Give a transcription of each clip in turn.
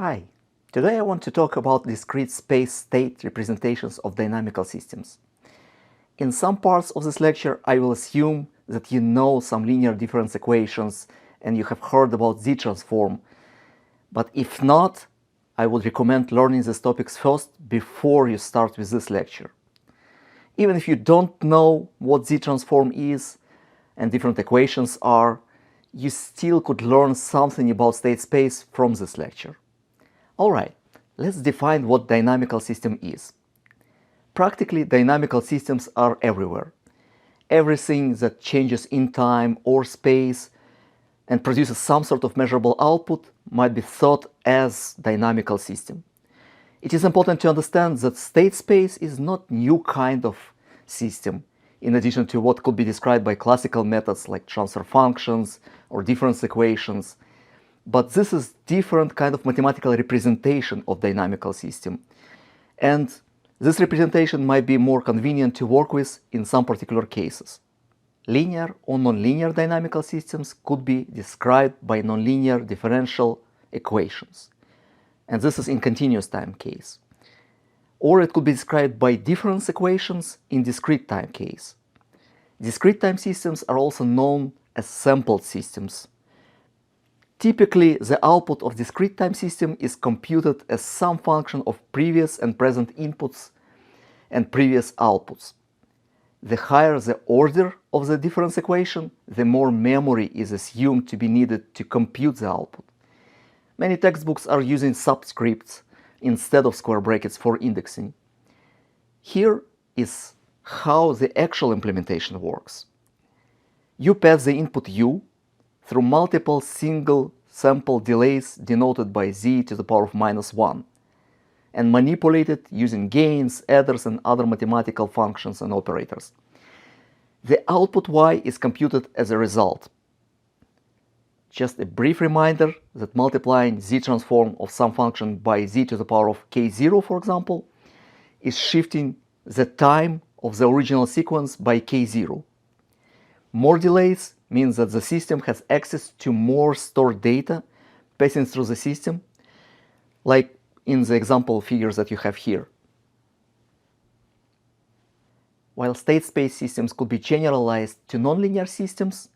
Hi, today I want to talk about discrete space-state representations of dynamical systems. In some parts of this lecture, I will assume that you know some linear difference equations and you have heard about Z-transform. But if not, I would recommend learning these topics first before you start with this lecture. Even if you don't know what Z-transform is and different equations are, you still could learn something about state space from this lecture. Alright, let's define what dynamical system is. Practically, dynamical systems are everywhere. Everything that changes in time or space and produces some sort of measurable output might be thought as dynamical system. It is important to understand that state space is not new kind of system, in addition to what could be described by classical methods like transfer functions or difference equations. But this is different kind of mathematical representation of dynamical system. And this representation might be more convenient to work with in some particular cases. Linear or nonlinear dynamical systems could be described by nonlinear differential equations. And this is in continuous time case. Or it could be described by difference equations in discrete time case. Discrete time systems are also known as sampled systems. Typically, the output of discrete time system is computed as some function of previous and present inputs and previous outputs. The higher the order of the difference equation, the more memory is assumed to be needed to compute the output. Many textbooks are using subscripts instead of square brackets for indexing. Here is how the actual implementation works. You pass the input u through multiple single sample delays denoted by z to the power of -1 and manipulate it using gains, adders, and other mathematical functions and operators. The output y is computed as a result. Just a brief reminder that multiplying z-transform of some function by z to the power of k0, for example, is shifting the time of the original sequence by k0. More delays means that the system has access to more stored data passing through the system, like in the example figures that you have here. While state space systems could be generalized to nonlinear systems,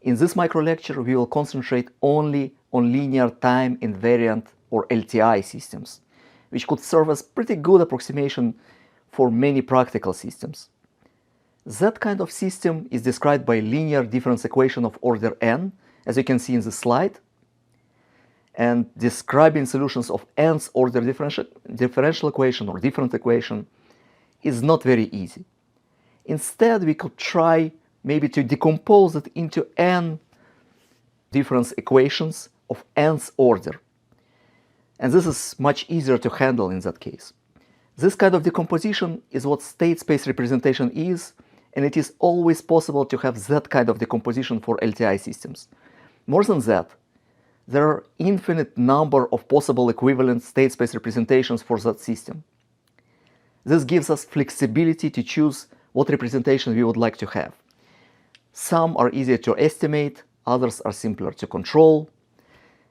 in this micro lecture we will concentrate only on linear time invariant or LTI systems, which could serve as pretty good approximation for many practical systems. That kind of system is described by linear difference equation of order n, as you can see in the slide. And describing solutions of nth order differential equation or different equation is not very easy. Instead, we could try maybe to decompose it into n difference equations of nth order. And this is much easier to handle in that case. This kind of decomposition is what state space representation is, and it is always possible to have that kind of decomposition for LTI systems. More than that, there are infinite number of possible equivalent state space representations for that system. This gives us flexibility to choose what representation we would like to have. Some are easier to estimate, others are simpler to control,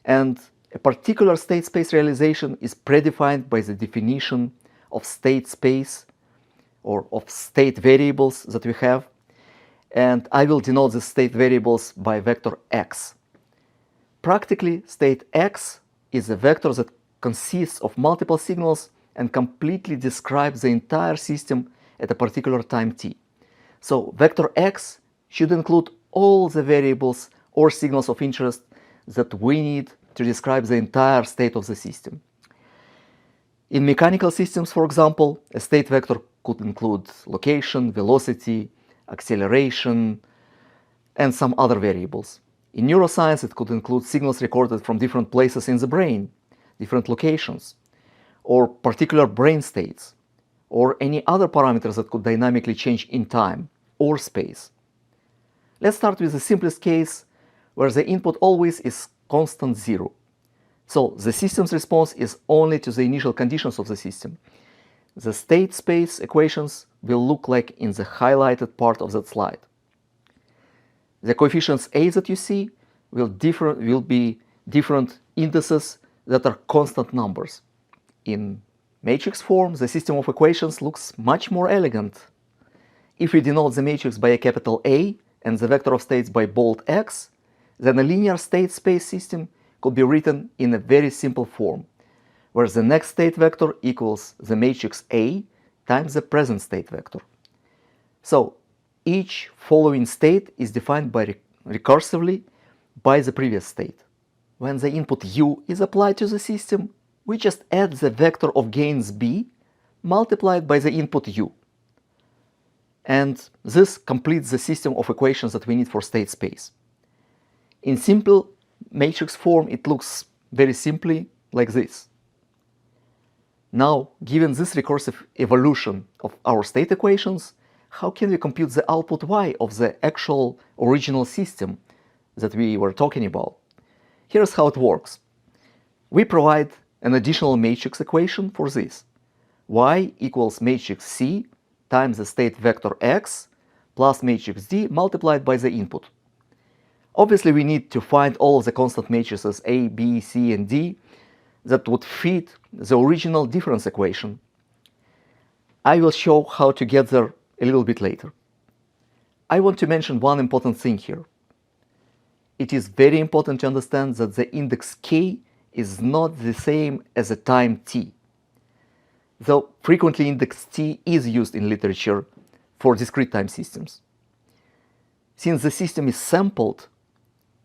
and a particular state space realization is predefined by the definition of state space or of state variables that we have, and I will denote the state variables by vector x. Practically, state x is a vector that consists of multiple signals and completely describes the entire system at a particular time t. So vector x should include all the variables or signals of interest that we need to describe the entire state of the system. In mechanical systems, for example, a state vector could include location, velocity, acceleration, and some other variables. In neuroscience, it could include signals recorded from different places in the brain, different locations, or particular brain states, or any other parameters that could dynamically change in time or space. Let's start with the simplest case, where the input always is constant 0. So the system's response is only to the initial conditions of the system. The state space equations will look like in the highlighted part of that slide. The coefficients a that you see will be different indices that are constant numbers. In matrix form, the system of equations looks much more elegant. If we denote the matrix by a capital A and the vector of states by bold X, then a linear state space system could be written in a very simple form, where the next state vector equals the matrix A times the present state vector. So each following state is defined recursively by the previous state. When the input U is applied to the system, we just add the vector of gains B multiplied by the input U. And this completes the system of equations that we need for state space. In simple matrix form, it looks very simply like this. Now, given this recursive evolution of our state equations, how can we compute the output Y of the actual original system that we were talking about? Here's how it works. We provide an additional matrix equation for this. Y equals matrix C times the state vector X plus matrix D multiplied by the input. Obviously, we need to find all of the constant matrices A, B, C, and D that would fit the original difference equation. I will show how to get there a little bit later. I want to mention one important thing here. It is very important to understand that the index k is not the same as a time t. Though frequently index t is used in literature for discrete time systems. Since the system is sampled,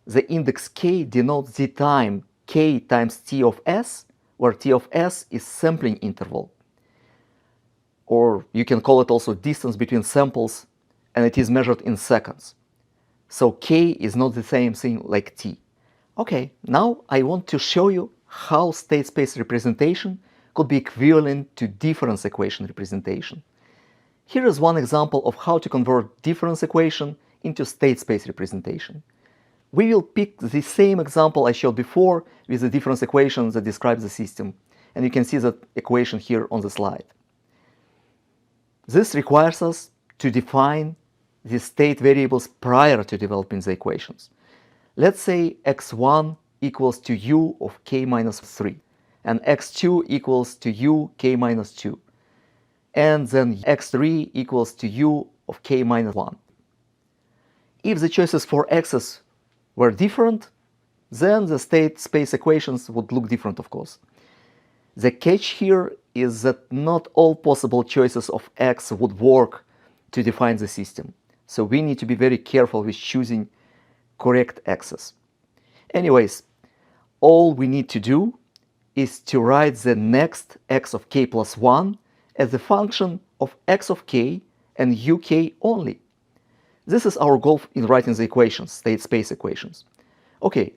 the index k denotes the time k times t of s, where t of s is sampling interval. Or you can call it also distance between samples, and it is measured in seconds. So k is not the same thing like t. Okay, now I want to show you how state space representation could be equivalent to difference equation representation. Here is one example of how to convert difference equation into state space representation. We will pick the same example I showed before with the difference equation that describes the system, and you can see that equation here on the slide. This requires us to define the state variables prior to developing the equations. Let's say x1 equals to u of k minus 3, and x2 equals to u k minus 2, and then x3 equals to u of k minus 1. If the choices for x's were different, then the state space equations would look different, of course. The catch here is that not all possible choices of x would work to define the system. So we need to be very careful with choosing correct x's. Anyways, all we need to do is to write the next x of k plus 1 as a function of x of k and uk only. This is our goal in writing the equations, state space equations. Okay,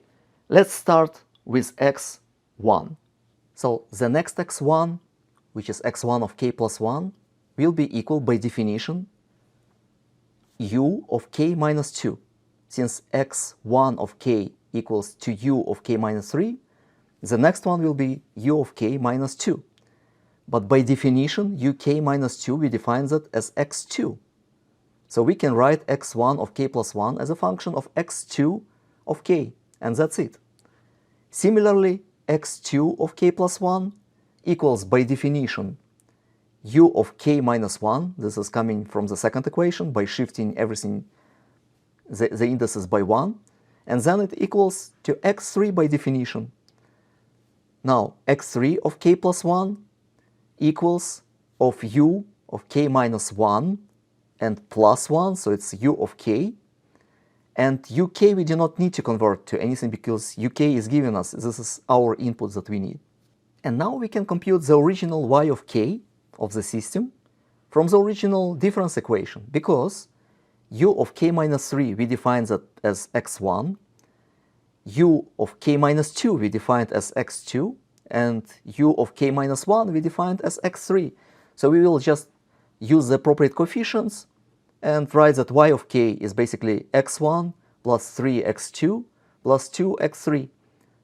let's start with x1. So the next x1, which is x1 of k plus 1, will be equal by definition u of k minus 2. Since x1 of k equals to u of k minus 3, the next one will be u of k minus 2. But by definition, uk minus 2, we define that as x2. So we can write x1 of k plus 1 as a function of x2 of k, and that's it. Similarly, x2 of k plus 1 equals by definition u of k minus 1. This is coming from the second equation by shifting everything, the indices by 1. And then it equals to x3 by definition. Now, x3 of k plus 1 equals of u of k minus 1 and plus 1, so it's u of k. And uk we do not need to convert to anything because uk is given us. This is our input that we need. And now we can compute the original y of k of the system from the original difference equation, because u of k minus 3 we defined that as x1, u of k minus 2 we defined as x2, and u of k minus 1 we defined as x3. So we will just use the appropriate coefficients and write that y of k is basically x1 plus 3x2 plus 2x3.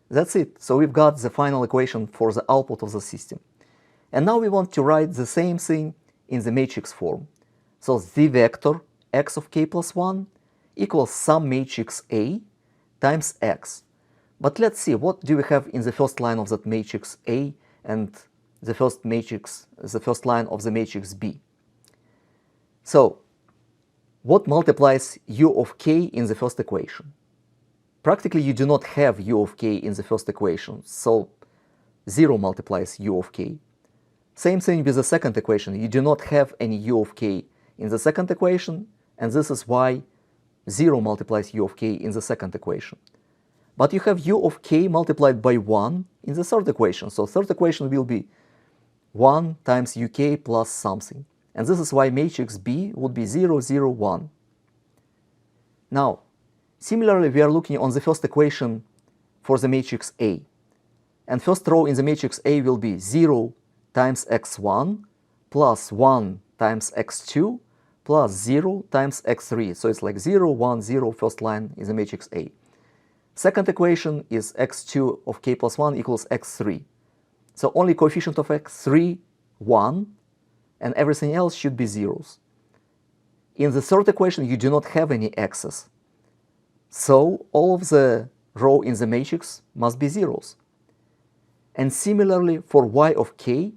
That's it. So we've got the final equation for the output of the system. And now we want to write the same thing in the matrix form. So the vector x of k plus 1 equals some matrix A times x But let's see, what do we have in the first line of that matrix A and the first line of the matrix B? So, what multiplies u of k in the first equation? Practically, you do not have u of k in the first equation, so 0 multiplies u of k. Same thing with the second equation. You do not have any u of k in the second equation, and this is why 0 multiplies u of k in the second equation. But you have u of k multiplied by 1 in the third equation. So third equation will be 1 times uk plus something. And this is why matrix B would be 0, 0, 1. Now, similarly, we are looking on the first equation for the matrix A. And first row in the matrix A will be 0 times x1 plus 1 times x2 plus 0 times x3. So it's like 0, 1, 0, first line in the matrix A. Second equation is x2 of k plus 1 equals x3. So only coefficient of x3, 1, and everything else should be zeros. In the third equation, you do not have any x's. So all of the row in the matrix must be zeros. And similarly, for y of k,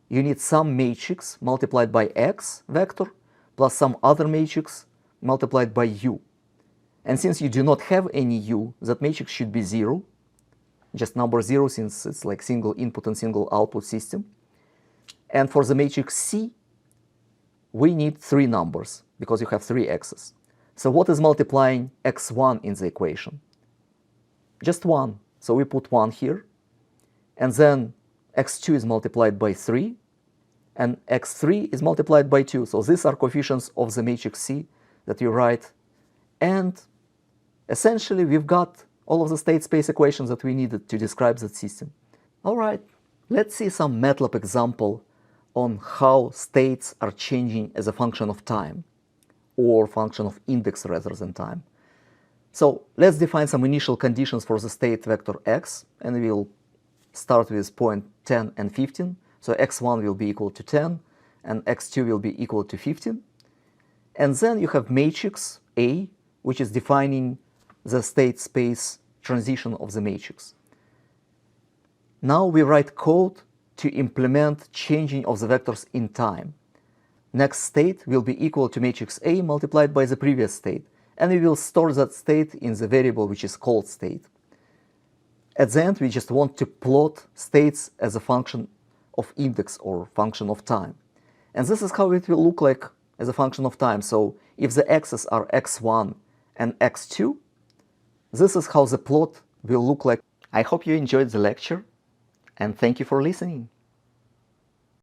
you need some matrix multiplied by x vector plus some other matrix multiplied by u. And since you do not have any u, that matrix should be 0, just number 0 since it's like single input and single output system. And for the matrix C, we need 3 numbers because you have 3 x's. So what is multiplying x1 in the equation? Just 1. So we put 1 here. And then x2 is multiplied by 3. And x3 is multiplied by 2. So these are coefficients of the matrix C that you write. And essentially, we've got all of the state space equations that we needed to describe that system. All right, let's see some MATLAB example on how states are changing as a function of time, or function of index rather than time. So let's define some initial conditions for the state vector x, and we'll start with point 10 and 15. So x1 will be equal to 10, and x2 will be equal to 15. And then you have matrix A, which is defining the state space transition of the matrix. Now we write code to implement changing of the vectors in time. Next state will be equal to matrix A multiplied by the previous state, and we will store that state in the variable which is called state. At the end, we just want to plot states as a function of index or function of time. And this is how it will look like as a function of time. So if the x's are x1 and x2, this is how the plot will look like. I hope you enjoyed the lecture, and thank you for listening.